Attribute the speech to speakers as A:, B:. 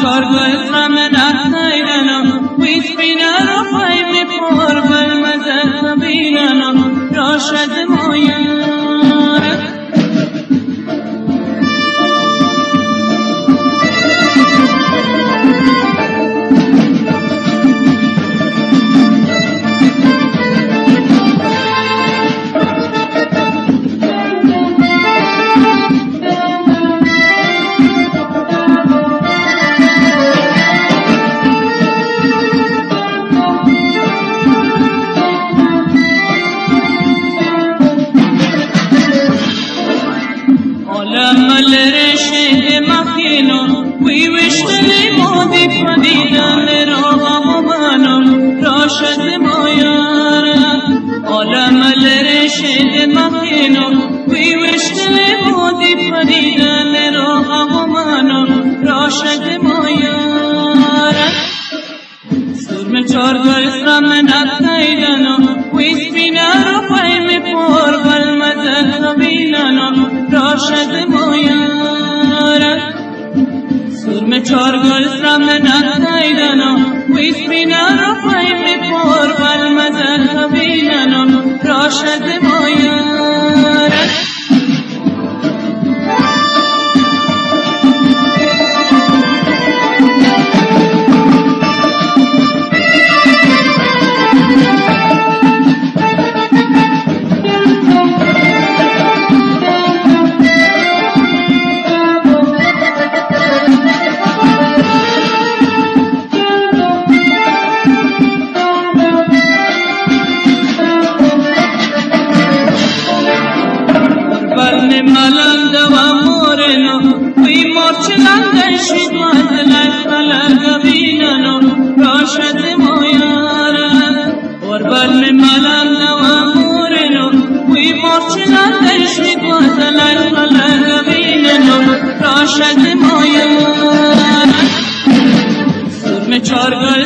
A: چارگل رمنت نیدنم ویت بینن و خیمی پر بالمزد بیننم راشد مایارم لرشد مخینو وی وشتلی مودی پدیدن را غمانو راشد مایارم عالم لرشد مخینو وی وشتلی مودی پدیدن را غمانو راشد مایارم سرم چارگل رمنت نیدنو وی سپینه رو خیمی پر بالمزد بیننو راشد مایارم سرم چارگل رمنت نیدنو وی سپینه رو خیمی پر بالمزد بیننو راشد مایارم ملند و مورنو وی مرچلند شید مزلک خلق بیننو راشد مایارم قربان ملند و مورنو وی مرچلند شید مزلک خلق بیننو راشد مایارم سرم چارگل